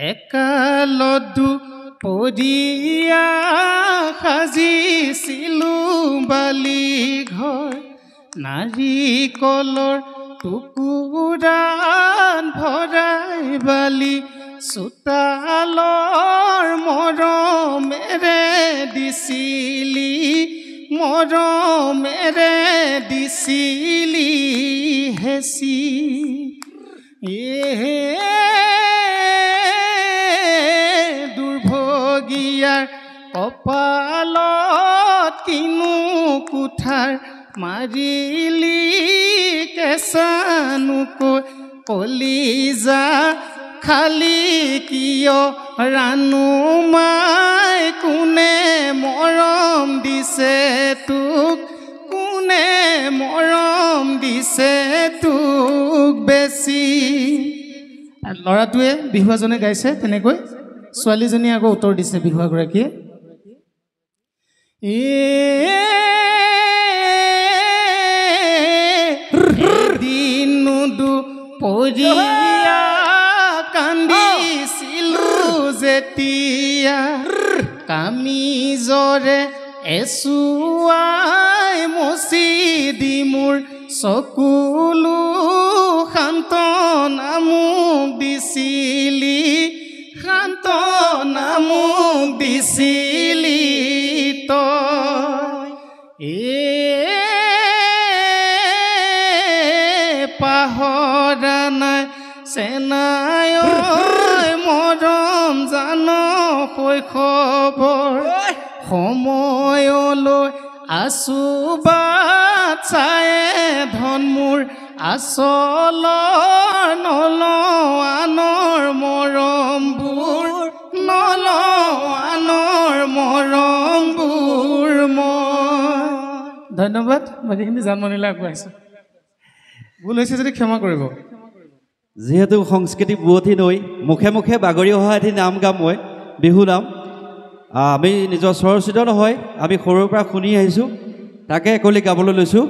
একালদু পৰিয়া সাজিছিলো বালি ঘৰ নাৰিকলৰ টুকুৰাত ভৰাই বালি চোতালৰ মৰমেৰে দিছিলি হেচি দুৰ্ভগীয়াৰ কপালত কিনো কুঠাৰ মাৰিলি কেঁচানুকৈ কলিজা খালি কিয় ৰাণু মাই কোনে মৰম দিছে তোক বেছি ল'ৰাটোৱে বিহুৱাজনে গাইছে তেনেকৈ ছোৱালীজনীয়ে আকৌ উত্তৰ দিছে বিহুৱাগৰাকীয়ে দিনুদু পৰিয়া কান্দিছিলো যেতিয়া কামিজৰে এচুৱাই মচি দি মোৰ চকুলো সান্তনা মোক দিছিলি তই পাহৰা নাই চেনাই মৰম জান শৈশৱৰ সময়লৈ আছো বাট চায়ে ধন মোৰ আচলৰ নলওঁ আনৰ মৰমবোৰ মই ধন্যবাদ বাকীখিনি জানমণিলৈ আগুৱাইছোঁ ভুল হৈছে যদি ক্ষমা কৰিব যিহেতু সংস্কৃতি বুৱতী নৈ মুখে মুখে বাগৰি অহা এটি নাম গাম মই বিহু নাম আমি নিজৰ স্বৰচিত নহয় আমি সৰুৰ পৰা শুনি আহিছোঁ তাকে একলি গাবলৈ লৈছোঁ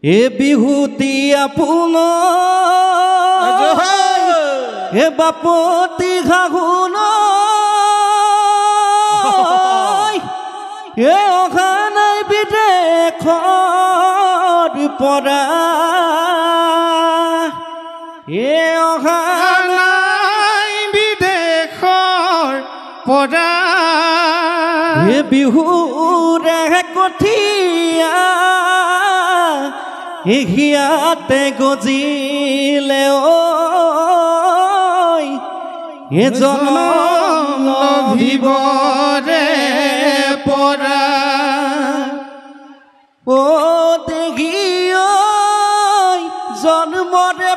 এ বিহুতি আপোনাৰ হে বাপতি শাহুন হে অহা নাই বিদেশৰ পৰা হে অহা নাই বিদেশৰ পৰা হে বিহুৰে কঠীয়া হিয়াতে গজিলে হে জনম লভিবৰে পৰা ও দেহি জন্মৰে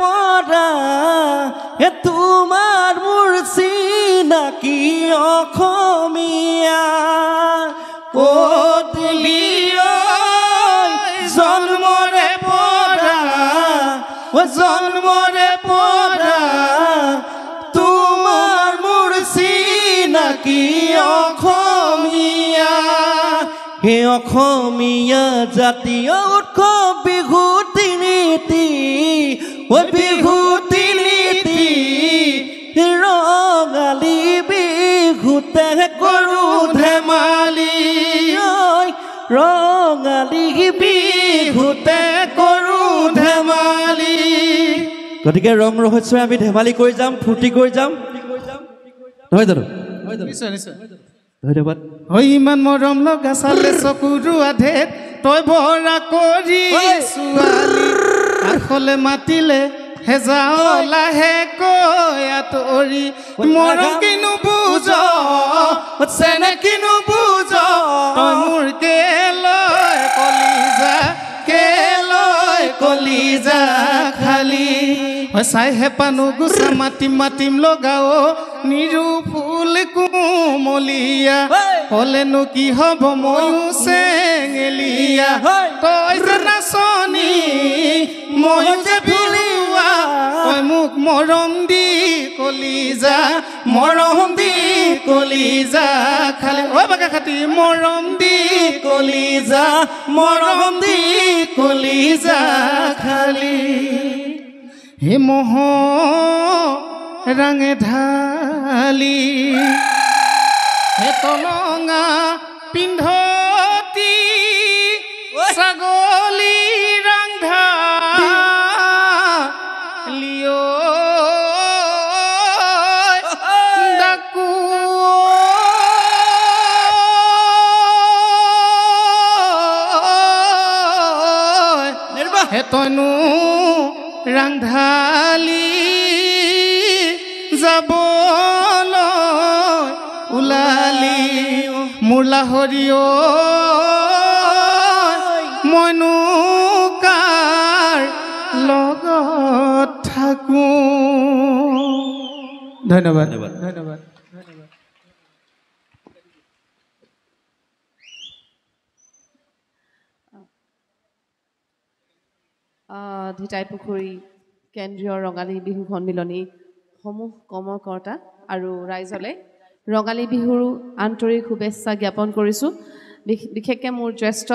পৰা হে তোমাৰ মোৰ চিনাকি অসমীয়া ও দেহি জন্মৰে পৰা তোমাৰ মোৰ চিনাকি অসমীয়া হে অসমীয়া জাতীয় উৎসৱ বিহু তিনিটি ৰঙালী বিহুতে কৰো ধেমালি ৰঙালী বিহুতে কৰো ধেমালি গতিকে ৰং ৰহস্যই আমি ধেমালি কৰি যাম ফূৰ্তি কৰি যাম নহয় জানো নিশ্চয় নিশ্চয় ধন্যবাদ ইমান মৰম লগা চালে চকুৰো আধেত তই ভৰা কৰি ছোৱালী কাষলে মাতিলে হেজাও লাহে কৈ আঁতৰি মৰম কিনো বুজ চেনে কিনো বুজ তই মোৰ কলিজা খালি চাই হেপানো গুচা মাতিম লগাও নিৰু ফুল কুমলীয়া হলেনো কি হব ময়ো চেঙেলীয়া তই যে নাচনি ময়ো যে বিলুৱা তই মোক মৰম দি কলিজা খালি ঐ বাকা খাতি মৰম দি কলিজা খালি হে মহ ৰাঙে ঢালি হে তলঙা পিন্ধতি ছাগলী ৰান্ধা লিঅ ডাকু হে তনু ৰান্ধালি যাবলৈ ওলালি মোৰ লাহৰিও মইনো কাৰ লগত থাকো ধন্যবাদ ধন্যবাদ ধিতাই পুখুৰী কেন্দ্ৰীয় ৰঙালী বিহু সন্মিলনী সমূহ কৰ্মকৰ্তা আৰু ৰাইজলৈ ৰঙালী বিহুৰ আন্তৰিক শুভেচ্ছা জ্ঞাপন কৰিছোঁ। বিশেষকৈ মোৰ জ্যেষ্ঠ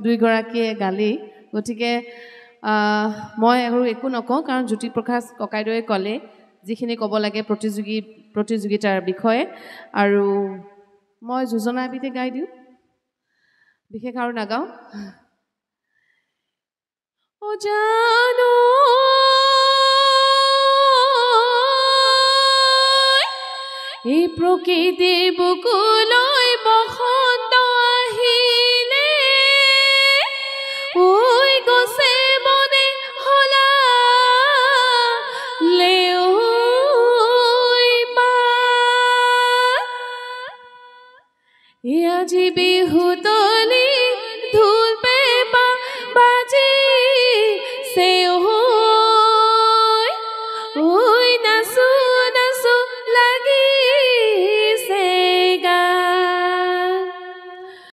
দুইগৰাকীয়ে গালি, গতিকে মই আৰু একো নকওঁ, কাৰণ জ্যোতিপ্ৰকাশ ককাইদেৱে ক'লে যিখিনি ক'ব লাগে প্ৰতিযোগিতাৰ বিষয়ে, আৰু মই যোজনা এবিধে গাই দিওঁ, বিশেষ আৰু নাগাওঁ। জানো এই প্ৰকৃতি বুকুলৈ বসন্ত আহিলে, ঐ গছে বনে সলালে ঐ পাত, আজি বিহু তলি ঢোল পেঁপা বাজি se